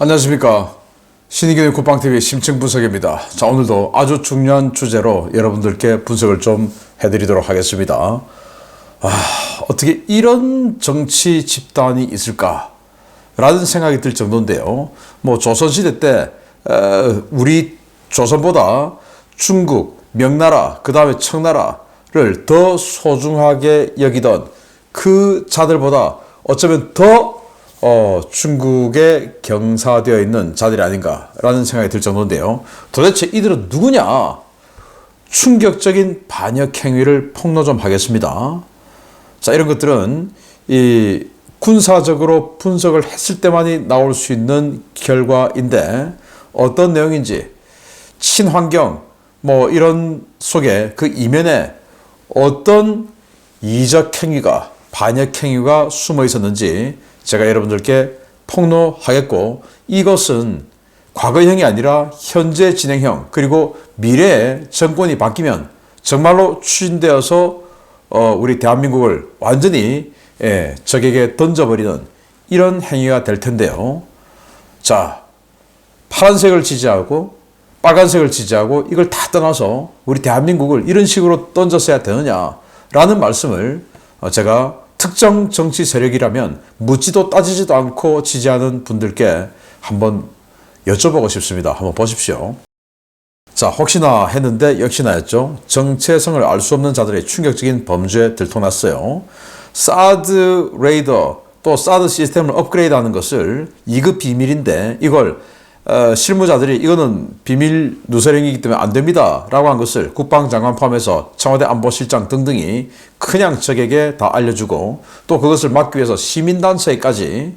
안녕하십니까. 신의균의 국방TV 심층분석입니다. 자, 오늘도 아주 중요한 주제로 여러분들께 분석을 좀 해드리도록 하겠습니다. 어떻게 이런 정치 집단이 있을까? 라는 생각이 들 정도인데요. 조선시대 때, 우리 조선보다 중국, 명나라, 그 다음에 청나라를 더 소중하게 여기던 그 자들보다 어쩌면 더 중국에 경사되어 있는 자들이 아닌가라는 생각이 들 정도인데요. 도대체 이들은 누구냐? 충격적인 반역 행위를 폭로 좀 하겠습니다. 자, 이런 것들은 이 군사적으로 분석을 했을 때만이 나올 수 있는 결과인데 어떤 내용인지 친환경 이런 속에 그 이면에 어떤 이적 행위가 반역 행위가 숨어 있었는지 제가 여러분들께 폭로하겠고, 이것은 과거형이 아니라 현재 진행형, 그리고 미래에 정권이 바뀌면 정말로 추진되어서 우리 대한민국을 완전히 적에게 던져버리는 이런 행위가 될 텐데요. 자, 파란색을 지지하고 빨간색을 지지하고 이걸 다 떠나서 우리 대한민국을 이런 식으로 던졌어야 되느냐라는 말씀을 제가 특정 정치 세력이라면 묻지도 따지지도 않고 지지하는 분들께 한번 여쭤보고 싶습니다. 한번 보십시오. 자, 혹시나 했는데 역시나였죠. 정체성을 알 수 없는 자들의 충격적인 범죄에 들통났어요. 사드 레이더 또 사드 시스템을 업그레이드하는 것을 2급 비밀인데 이걸 실무자들이 이거는 비밀 누설행위이기 때문에 안 됩니다 라고 한 것을 국방장관 포함해서 청와대 안보실장 등등이 그냥 적에게 다 알려주고 또 그것을 막기 위해서 시민단체까지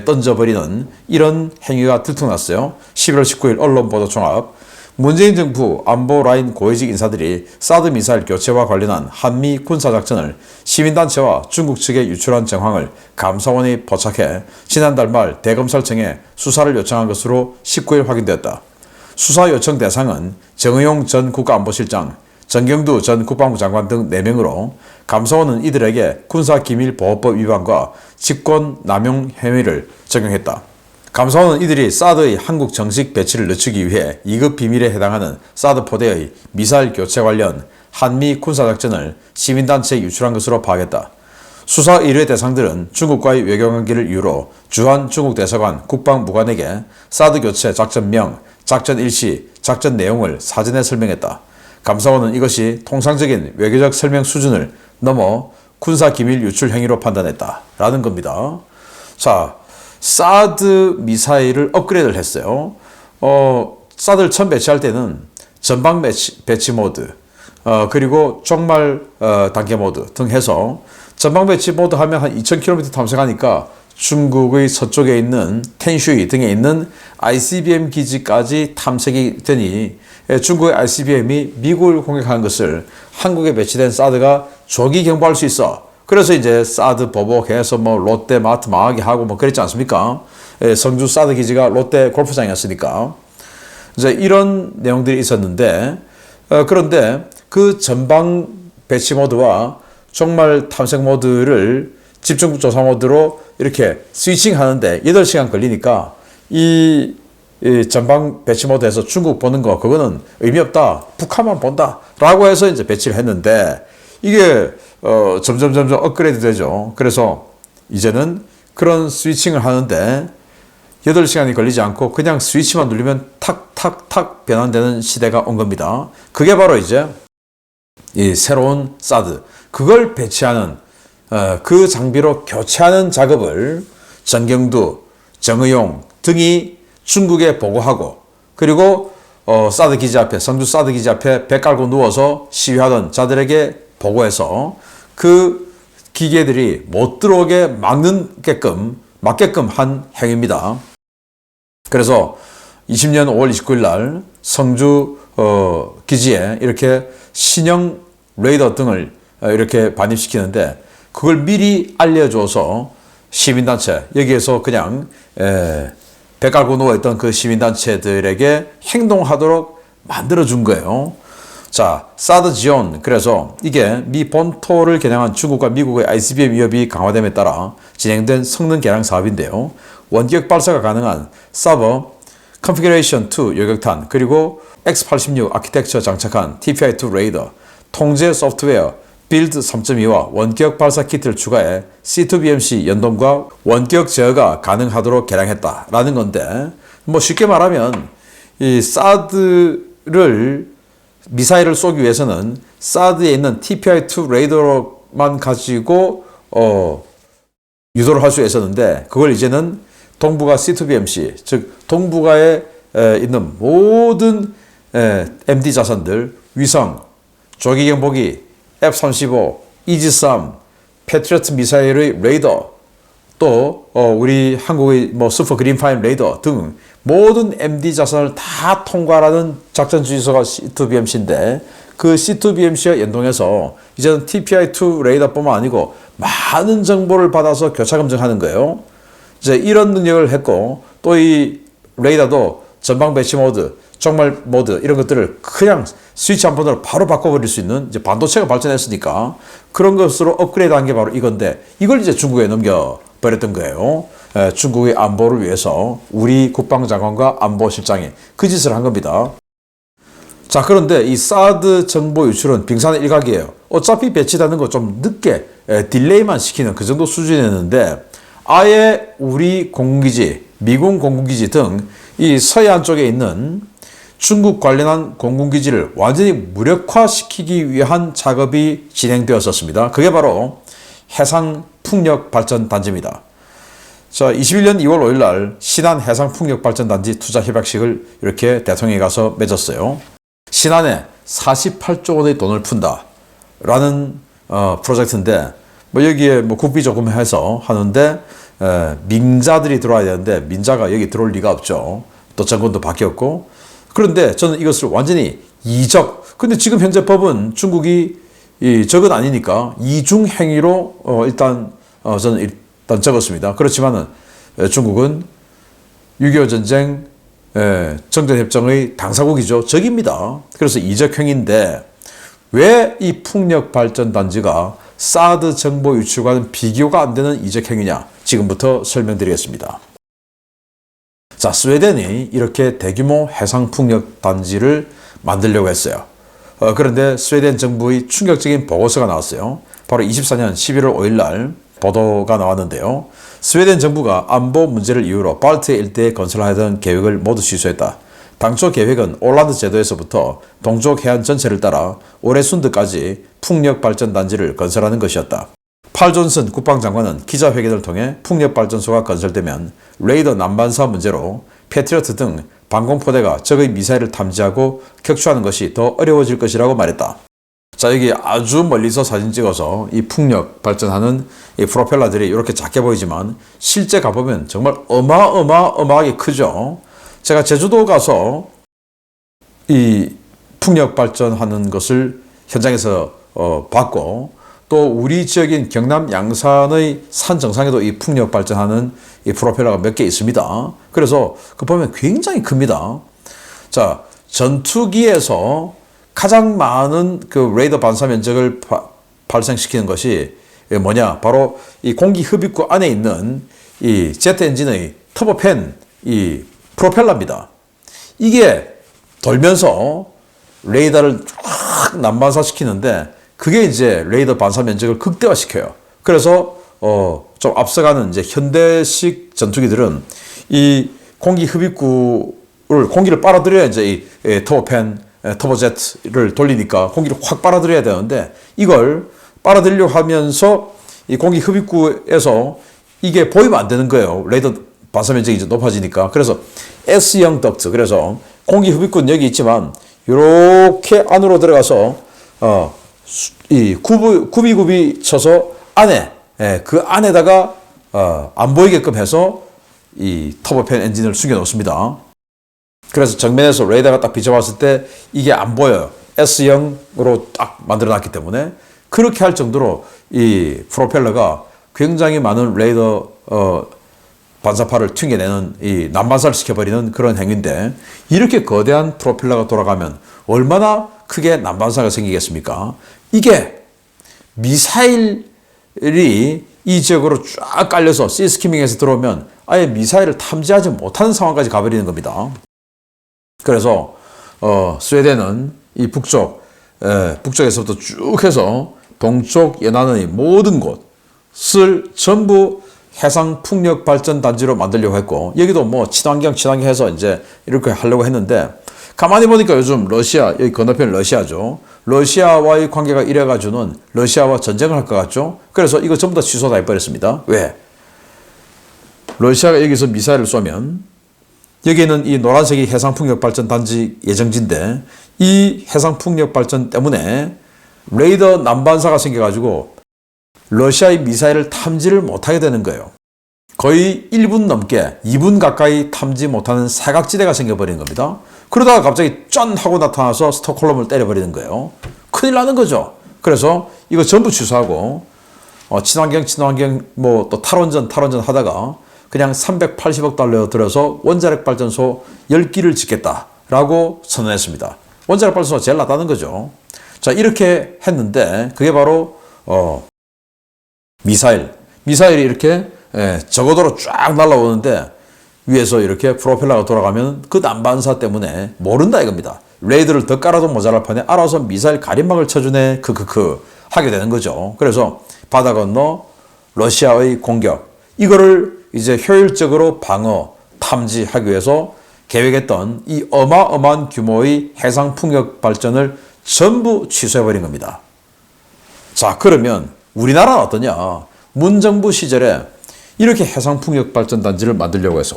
던져버리는 이런 행위가 들통났어요. 11월 19일 언론보도 종합. 문재인 정부 안보라인 고위직 인사들이 사드 미사일 교체와 관련한 한미 군사작전을 시민단체와 중국 측에 유출한 정황을 감사원이 포착해 지난달 말 대검찰청에 수사를 요청한 것으로 19일 확인되었다. 수사 요청 대상은 정의용 전 국가안보실장, 정경두 전 국방부 장관 등 4명으로 감사원은 이들에게 군사기밀보호법 위반과 직권남용 혐의를 적용했다. 감사원은 이들이 사드의 한국 정식 배치를 늦추기 위해 2급 비밀에 해당하는 사드 포대의 미사일 교체 관련 한미 군사작전을 시민단체에 유출한 것으로 파악했다. 수사 의뢰 대상들은 중국과의 외교관계를 이유로 주한 중국 대사관 국방무관에게 사드 교체 작전명, 작전 일시, 작전 내용을 사전에 설명했다. 감사원은 이것이 통상적인 외교적 설명 수준을 넘어 군사기밀 유출 행위로 판단했다. 라는 겁니다. 자, 사드 미사일을 업그레이드를 했어요. 사드를 처음 배치할 때는 전방 배치 모드, 그리고 종말 단계 모드 등 해서 전방 배치 모드 하면 한 2000km 탐색하니까 중국의 서쪽에 있는 텐슈이 등에 있는 ICBM 기지까지 탐색이 되니 중국의 ICBM이 미국을 공격한 것을 한국에 배치된 사드가 조기 경보할 수 있어. 그래서 이제 사드 보복해서 롯데 마트 망하게 하고 그랬지 않습니까? 성주 사드 기지가 롯데 골프장이었으니까. 이제 이런 내용들이 있었는데, 그런데 그 전방 배치 모드와 종말 탐색 모드를 집중 조사 모드로 이렇게 스위칭 하는데 8시간 걸리니까 이 전방 배치 모드에서 중국 보는 거 그거는 의미 없다. 북한만 본다. 라고 해서 이제 배치를 했는데 이게 점점 업그레이드 되죠. 그래서 이제는 그런 스위칭을 하는데 8시간이 걸리지 않고 그냥 스위치만 누르면 탁탁탁 변환되는 시대가 온 겁니다. 그게 바로 이제 이 새로운 사드, 그걸 배치하는 그 장비로 교체하는 작업을 정경두, 정의용 등이 중국에 보고하고, 그리고 사드 기지 앞에, 성주 사드 기지 앞에 배 깔고 누워서 시위하던 자들에게 보고해서 그 기계들이 못 들어오게 막게끔 한 행위입니다. 그래서 20년 5월 29일 날 성주 기지에 이렇게 신형 레이더 등을 이렇게 반입시키는데 그걸 미리 알려줘서 시민단체, 여기에서 그냥 배 깔고 누워있던 그 시민단체들에게 행동하도록 만들어준 거예요. 자, 사드 지온. 그래서 이게 미 본토를 겨냥한 중국과 미국의 ICBM 위협이 강화됨에 따라 진행된 성능 개량 사업인데요. 원격 발사가 가능한 서버 컨피그레이션 2 요격탄, 그리고 X86 아키텍처 장착한 TPI-2 레이더, 통제 소프트웨어 빌드 3.2와 원격 발사 키트를 추가해 C2BMC 연동과 원격 제어가 가능하도록 개량했다라는 건데, 뭐 쉽게 말하면 이 사드를 미사일을 쏘기 위해서는 사드에 있는 TPI-2 레이더만 가지고 유도를 할 수 있었는데, 그걸 이제는 동북아 C2BMC, 즉 동북아에 있는 모든 MD 자산들, 위성, 조기 경보기, F-35, 이지3, 패트리어트 미사일의 레이더, 또 우리 한국의 뭐 슈퍼 그린파인 레이더 등 모든 MD 자산을 다 통과하는 작전 주의소가 C2BMC인데, 그 C2BMC와 연동해서 이제는 TPI-2 레이더뿐만 아니고 많은 정보를 받아서 교차 검증하는 거예요. 이제 이런 능력을 했고, 또 이 레이더도 전방 배치 모드, 정말 모드 이런 것들을 그냥 스위치 한 번으로 바로 바꿔버릴 수 있는, 이제 반도체가 발전했으니까 그런 것으로 업그레이드한 게 바로 이건데, 이걸 이제 중국에 넘겨버렸던 거예요. 중국의 안보를 위해서 우리 국방장관과 안보실장이 그 짓을 한 겁니다. 자, 그런데 이 사드 정보 유출은 빙산의 일각이에요. 어차피 배치되는 거 좀 늦게 딜레이만 시키는 그 정도 수준이었는데, 아예 우리 공군기지, 미군 공군기지 등 이 서해안 쪽에 있는 중국 관련한 공군기지를 완전히 무력화시키기 위한 작업이 진행되었었습니다. 그게 바로 해상풍력발전단지입니다. 자, 21년 2월 5일 날 신안 해상풍력발전단지 투자 협약식을 이렇게 대통령이 가서 맺었어요. 신안에 48조 원의 돈을 푼다 라는 프로젝트인데, 뭐 여기에 뭐 국비 조금 해서 하는데, 민자들이 들어와야 되는데 민자가 여기 들어올 리가 없죠. 또 정권도 바뀌었고. 그런데 저는 이것을 완전히 이적, 근데 지금 현재 법은 중국이 적은 아니니까 이중행위로 일단 저는 일단 적었습니다. 그렇지만은 중국은 6.25 전쟁 정전협정의 당사국이죠. 적입니다. 그래서 이적행위인데, 왜 이 풍력발전단지가 사드 정보 유출과는 비교가 안 되는 이적행위냐, 지금부터 설명드리겠습니다. 자, 스웨덴이 이렇게 대규모 해상풍력단지를 만들려고 했어요. 그런데 스웨덴 정부의 충격적인 보고서가 나왔어요. 바로 24년 11월 5일 날 보도가 나왔는데요. 스웨덴 정부가 안보 문제를 이유로 발트 일대에 건설하던 계획을 모두 취소했다. 당초 계획은 올란드 제도에서부터 동쪽 해안 전체를 따라 오레순드까지 풍력발전단지를 건설하는 것이었다. 팔 존슨 국방장관은 기자회견을 통해 풍력발전소가 건설되면 레이더 난반사 문제로 패트리어트 등 방공포대가 적의 미사일을 탐지하고 격추하는 것이 더 어려워질 것이라고 말했다. 자, 여기 아주 멀리서 사진 찍어서 이 풍력 발전하는 이 프로펠러들이 이렇게 작게 보이지만 실제 가보면 정말 어마어마하게 크죠. 제가 제주도 가서 이 풍력 발전하는 것을 현장에서 봤고, 또 우리 지역인 경남 양산의 산 정상에도 이 풍력 발전하는 이 프로펠러가 몇 개 있습니다. 그래서 그 보면 굉장히 큽니다. 자, 전투기에서 가장 많은 그 레이더 반사 면적을 발생시키는 것이 뭐냐? 바로 이 공기 흡입구 안에 있는 이 제트 엔진의 터보팬 이 프로펠러입니다. 이게 돌면서 레이더를 쫙 난반사시키는데, 그게 이제 레이더 반사 면적을 극대화시켜요. 그래서 좀 앞서가는 이제 현대식 전투기들은 이 공기 흡입구를 공기를 빨아들여야 이제 이 터보팬, 터보제트를 돌리니까 공기를 확 빨아들여야 되는데, 이걸 빨아들이려고 하면서 이 공기 흡입구에서 이게 보이면 안 되는 거예요. 레이더 반사 면적이 이제 높아지니까. 그래서 S형 덕트, 그래서 공기 흡입구는 여기 있지만 이렇게 안으로 들어가서 이 굽이 쳐서 안에, 그 안에다가 안 보이게끔 해서 이 터보팬 엔진을 숨겨 놓습니다. 그래서 정면에서 레이더가 딱 비춰봤을 때 이게 안 보여요. S형으로 딱 만들어 놨기 때문에. 그렇게 할 정도로 이 프로펠러가 굉장히 많은 레이더 반사파를 튕겨내는, 이 난반사를 시켜버리는 그런 행위인데, 이렇게 거대한 프로펠러가 돌아가면 얼마나 크게 난반사가 생기겠습니까? 이게 미사일이 이 지역으로 쫙 깔려서 시스키밍에서 들어오면 아예 미사일을 탐지하지 못하는 상황까지 가버리는 겁니다. 그래서 스웨덴은 이 북쪽에서부터 쭉 해서 동쪽 연안의 모든 곳을 전부 해상 풍력 발전 단지로 만들려고 했고, 여기도 뭐 친환경 해서 이제 이렇게 하려고 했는데, 가만히 보니까 요즘 러시아, 여기 건너편 러시아죠. 러시아와의 관계가 이래가지고는 러시아와 전쟁을 할 것 같죠. 그래서 이거 전부 다 취소 다 해버렸습니다. 왜? 러시아가 여기서 미사일을 쏘면 여기는 이 노란색이 해상풍력발전 단지 예정지인데, 이 해상풍력발전 때문에 레이더 난반사가 생겨가지고 러시아의 미사일을 탐지를 못하게 되는 거예요. 거의 1분 넘게 2분 가까이 탐지 못하는 사각지대가 생겨버리는 겁니다. 그러다가 갑자기 짠 하고 나타나서 스톡홀름을 때려버리는 거예요. 큰일 나는 거죠. 그래서 이거 전부 취소하고 친환경 뭐 또 탈원전 하다가 그냥 380억 달러 들여서 원자력 발전소 10기를 짓겠다라고 선언했습니다. 원자력 발전소가 제일 낫다는 거죠. 자, 이렇게 했는데 그게 바로 미사일이 이렇게 저고도로 쫙 날아오는데 위에서 이렇게 프로펠러가 돌아가면 그 난반사 때문에 모른다 이겁니다. 레이더를 더 깔아도 모자랄 판에 알아서 미사일 가림막을 쳐주네 크크크 하게 되는 거죠. 그래서 바다 건너 러시아의 공격, 이거를 이제 효율적으로 방어, 탐지하기 위해서 계획했던 이 어마어마한 규모의 해상 풍력 발전을 전부 취소해버린 겁니다. 자, 그러면 우리나라는 어떠냐? 문정부 시절에 이렇게 해상풍력발전단지를 만들려고 해서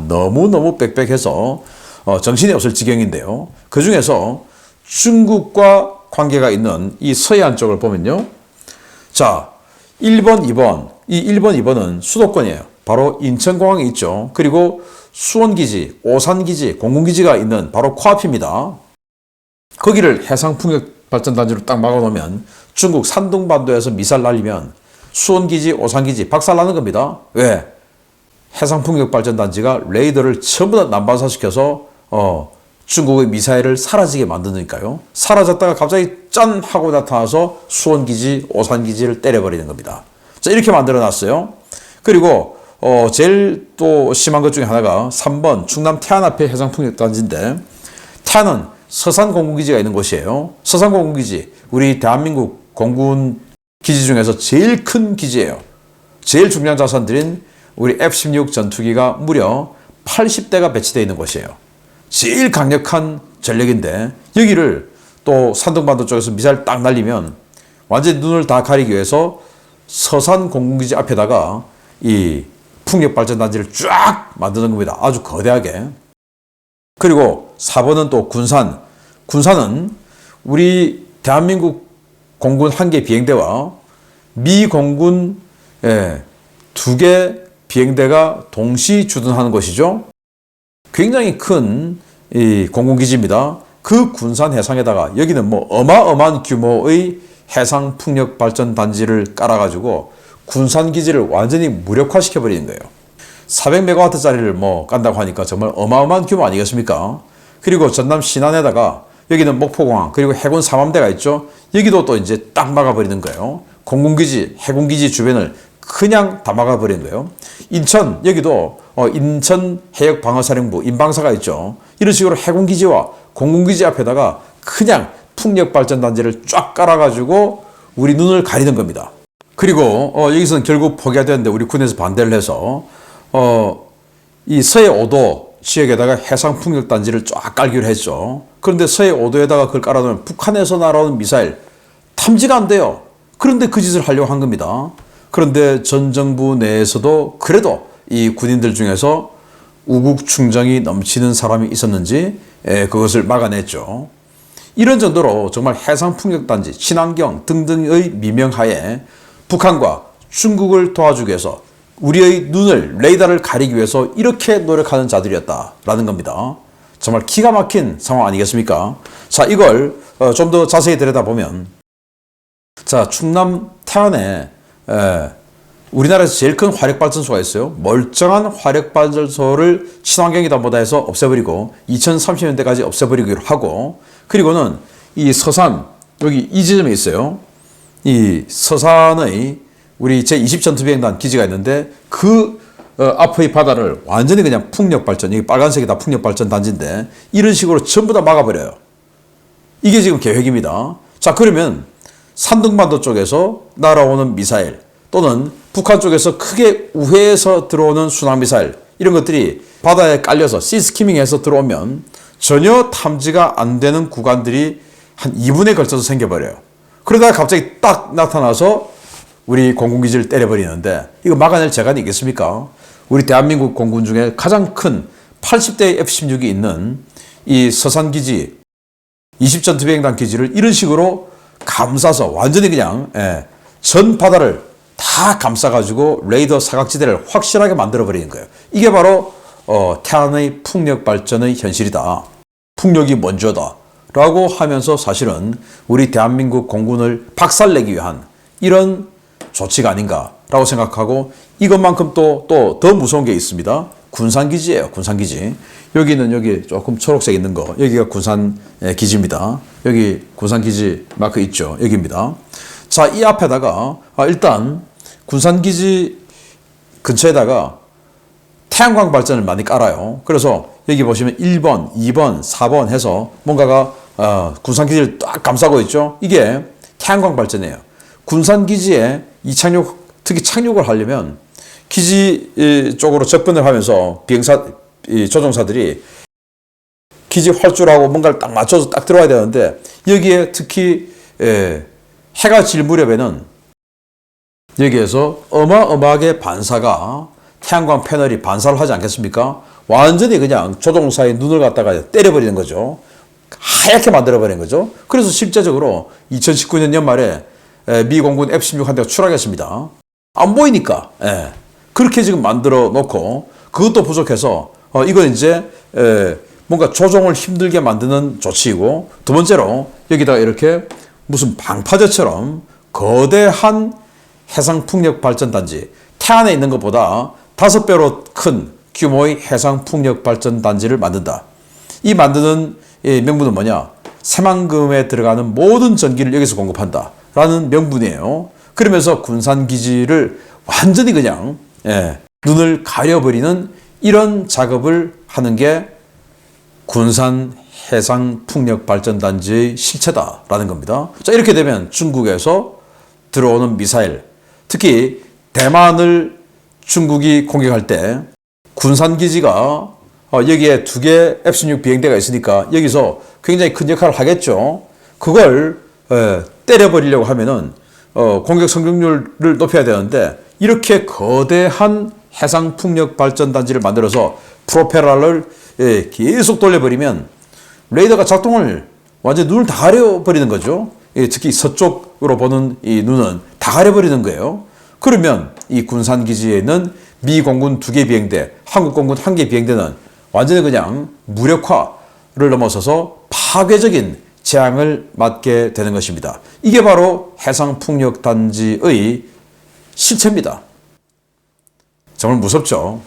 너무너무 빽빽해서 정신이 없을 지경인데요. 그 중에서 중국과 관계가 있는 이 서해안 쪽을 보면요. 자, 1번, 2번. 이 1번, 2번은 수도권이에요. 바로 인천공항이 있죠. 그리고 수원기지, 오산기지, 공군기지가 있는 바로 코앞입니다. 거기를 해상풍력발전단지로 딱 막아놓으면 중국 산둥반도에서 미사일 날리면 수원기지, 오산기지 박살나는 겁니다. 왜? 해상풍력발전단지가 레이더를 전부 다 난반사시켜서 중국의 미사일을 사라지게 만드니까요. 사라졌다가 갑자기 짠 하고 나타나서 수원기지, 오산기지를 때려버리는 겁니다. 자, 이렇게 만들어놨어요. 그리고 제일 또 심한 것 중에 하나가 3번 충남 태안 앞에 해상풍력단지인데, 태안은 서산공군기지가 있는 곳이에요. 서산공군기지, 우리 대한민국 공군 기지 중에서 제일 큰 기지예요. 제일 중요한 자산들인 우리 F-16 전투기가 무려 80대가 배치되어 있는 곳이에요. 제일 강력한 전력인데 여기를 또 산둥반도 쪽에서 미사일 딱 날리면 완전히 눈을 다 가리기 위해서 서산 공군기지 앞에다가 이 풍력발전단지를 쫙 만드는 겁니다. 아주 거대하게. 그리고 4번은 또 군산. 군산은 우리 대한민국 공군 한 개 비행대와 미 공군 2개 비행대가 동시 주둔하는 곳이죠. 굉장히 큰 이 공군기지입니다. 그 군산 해상에다가 여기는 뭐 어마어마한 규모의 해상 풍력 발전 단지를 깔아가지고 군산 기지를 완전히 무력화시켜 버리는 거예요. 400메가와트짜리를 뭐 깐다고 하니까 정말 어마어마한 규모 아니겠습니까? 그리고 전남 신안에다가 여기는 목포공항, 그리고 해군 삼함대가 있죠. 여기도 또 이제 딱 막아버리는 거예요. 공군기지, 해군기지 주변을 그냥 다 막아버리는 거예요. 인천, 여기도 인천 해역방어사령부, 인방사가 있죠. 이런 식으로 해군기지와 공군기지 앞에다가 그냥 풍력발전단지를 쫙 깔아가지고 우리 눈을 가리는 겁니다. 그리고 여기서는 결국 포기가 되는데 우리 군에서 반대를 해서 이 서해 5도 지역에다가 해상풍력단지를 쫙 깔기로 했죠. 그런데 서해 5도에다가 그걸 깔아놓으면 북한에서 날아오는 미사일 탐지가 안 돼요. 그런데 그 짓을 하려고 한 겁니다. 그런데 전 정부 내에서도 그래도 이 군인들 중에서 우국충정이 넘치는 사람이 있었는지 그것을 막아냈죠. 이런 정도로 정말 해상풍력단지, 친환경 등등의 미명하에 북한과 중국을 도와주기 위해서 우리의 눈을, 레이더를 가리기 위해서 이렇게 노력하는 자들이었다라는 겁니다. 정말 기가 막힌 상황 아니겠습니까? 자, 이걸 좀 더 자세히 들여다보면, 자, 충남 태안에 우리나라에서 제일 큰 화력발전소가 있어요. 멀쩡한 화력발전소를 친환경이다 보다 해서 없애버리고 2030년대까지 없애버리기로 하고, 그리고는 이 서산, 여기 이 지점에 있어요. 이 서산의 우리 제20전투비행단 기지가 있는데 그 앞의 바다를 완전히 그냥 풍력발전, 여기 빨간색이 다 풍력발전 단지인데 이런 식으로 전부 다 막아버려요. 이게 지금 계획입니다. 자, 그러면 산둥반도 쪽에서 날아오는 미사일 또는 북한 쪽에서 크게 우회해서 들어오는 순항미사일 이런 것들이 바다에 깔려서 시스키밍해서 들어오면 전혀 탐지가 안 되는 구간들이 한 2분에 걸쳐서 생겨버려요. 그러다가 갑자기 딱 나타나서 우리 공군기지를 때려버리는데 이거 막아낼 재간이 있겠습니까? 우리 대한민국 공군 중에 가장 큰 80대의 F-16이 있는 이 서산기지 20전투비행단 기지를 이런 식으로 감싸서 완전히 그냥 전 바다를 다 감싸가지고 레이더 사각지대를 확실하게 만들어버리는 거예요. 이게 바로 태안의 풍력 발전의 현실이다. 풍력이 먼저다. 라고 하면서 사실은 우리 대한민국 공군을 박살내기 위한 이런 조치가 아닌가라고 생각하고 이것만큼 또 더 무서운 게 있습니다. 군산기지예요. 군산기지. 여기는 여기 조금 초록색 있는 거. 여기가 군산기지입니다. 여기 군산기지 마크 있죠. 여기입니다. 자, 이 앞에다가 일단 군산기지 근처에다가 태양광 발전을 많이 깔아요. 그래서 여기 보시면 1번, 2번, 4번 해서 뭔가가 군산기지를 딱 감싸고 있죠. 이게 태양광 발전이에요. 군산기지에 특히 착륙을 하려면 기지 쪽으로 접근을 하면서 조종사들이 기지 활주라고 뭔가를 딱 맞춰서 딱 들어와야 되는데 여기에 특히 해가 질 무렵에는 여기에서 어마어마하게 반사가 태양광 패널이 반사를 하지 않겠습니까? 완전히 그냥 조종사의 눈을 갖다가 때려버리는 거죠. 하얗게 만들어버리는 거죠. 그래서 실제적으로 2019년 연말에 미 공군 F-16 한 대가 추락했습니다. 안 보이니까. 그렇게 지금 만들어 놓고 그것도 부족해서 이건 이제 뭔가 조종을 힘들게 만드는 조치이고 두 번째로 여기다가 이렇게 무슨 방파제처럼 거대한 해상풍력발전단지 태안에 있는 것보다 5배로 큰 규모의 해상풍력발전단지를 만든다. 이 만드는 명분은 뭐냐? 새만금에 들어가는 모든 전기를 여기서 공급한다 라는 명분이에요. 그러면서 군산기지를 완전히 그냥 눈을 가려버리는 이런 작업을 하는 게 군산 해상풍력발전단지의 실체다라는 겁니다. 자, 이렇게 되면 중국에서 들어오는 미사일, 특히 대만을 중국이 공격할 때 군산기지가 여기에 2개 F-16 비행대가 있으니까 여기서 굉장히 큰 역할을 하겠죠. 그걸 때려버리려고 하면은 공격 성공률을 높여야 되는데 이렇게 거대한 해상풍력발전단지를 만들어서 프로펠러를 계속 돌려버리면 레이더가 작동을 완전히 눈을 다 가려버리는 거죠. 특히 서쪽으로 보는 이 눈은 다 가려버리는 거예요. 그러면 이 군산기지에 있는 미 공군 2개 비행대, 한국 공군 1개 비행대는 완전히 그냥 무력화를 넘어서서 파괴적인 재앙을 맞게 되는 것입니다. 이게 바로 해상풍력단지의 실체입니다. 정말 무섭죠.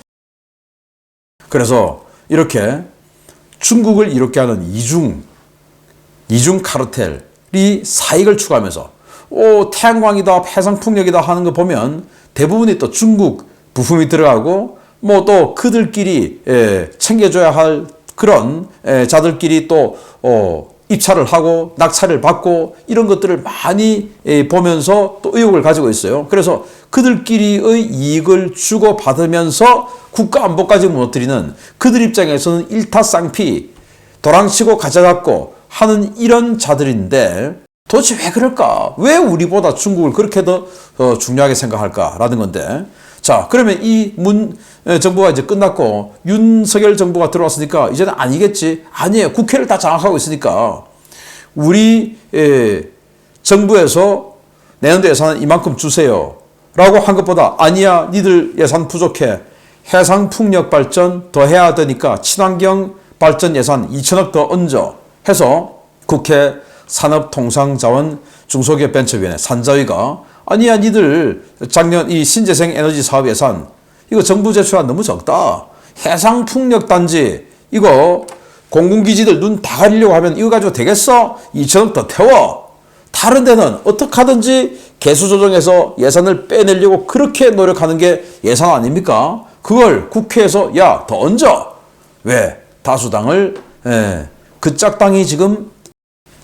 그래서 이렇게 중국을 이롭게 하는 이중 카르텔이 사익을 추구하면서 태양광이다 해상풍력이다 하는 거 보면 대부분이 또 중국 부품이 들어가고 뭐 또 그들끼리 챙겨줘야 할 그런 자들끼리 또 입찰을 하고 낙찰을 받고 이런 것들을 많이 보면서 또 의혹을 가지고 있어요. 그래서 그들끼리의 이익을 주고받으면서 국가 안보까지 무너뜨리는 그들 입장에서는 일타쌍피 도랑치고 가져갔고 하는 이런 자들인데 도대체 왜 그럴까? 왜 우리보다 중국을 그렇게 더 중요하게 생각할까라는 건데, 자, 그러면 이 문 정부가 이제 끝났고 윤석열 정부가 들어왔으니까 이제는 아니겠지? 아니에요. 국회를 다 장악하고 있으니까 우리 정부에서 내년도 예산은 이만큼 주세요 라고 한 것보다 아니야, 니들 예산 부족해, 해상풍력 발전 더 해야 되니까 친환경 발전 예산 2천억 더 얹어 해서 국회 산업통상자원 중소기업벤처위원회 산자위가 아니야, 니들 작년 이 신재생 에너지 사업 예산 이거 정부 제출안 너무 적다, 해상풍력단지 이거 공군기지들 눈 다 가리려고 하면 이거 가지고 되겠어? 2천억 더 태워. 다른 데는 어떻게 하든지 개수 조정해서 예산을 빼내려고 그렇게 노력하는 게 예산 아닙니까? 그걸 국회에서 야, 더 얹어. 왜? 다수당을 그 짝당이 지금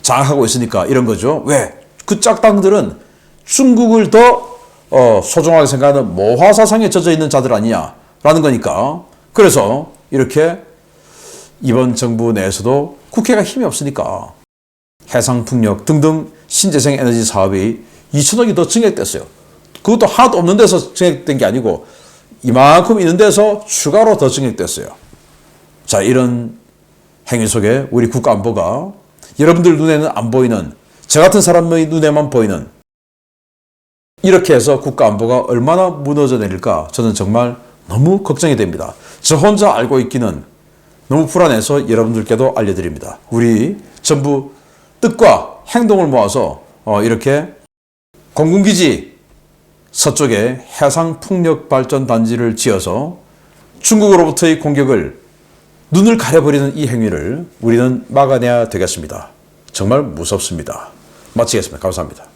장악하고 있으니까 이런 거죠. 왜? 그 짝당들은 중국을 더 소중하게 생각하는 모화사상에 젖어 있는 자들 아니냐라는 거니까. 그래서 이렇게 이번 정부 내에서도 국회가 힘이 없으니까 해상풍력 등등 신재생 에너지 사업이 2천억이 더 증액됐어요. 그것도 하나도 없는 데서 증액된 게 아니고 이만큼 있는 데서 추가로 더 증액됐어요. 자, 이런 행위 속에 우리 국가안보가 여러분들 눈에는 안 보이는, 저 같은 사람의 눈에만 보이는, 이렇게 해서 국가안보가 얼마나 무너져 내릴까 저는 정말 너무 걱정이 됩니다. 저 혼자 알고 있기는 너무 불안해서 여러분들께도 알려드립니다. 우리 전부 뜻과 행동을 모아서 이렇게 공군기지 서쪽에 해상풍력발전단지를 지어서 중국으로부터의 공격을 눈을 가려버리는 이 행위를 우리는 막아내야 되겠습니다. 정말 무섭습니다. 마치겠습니다. 감사합니다.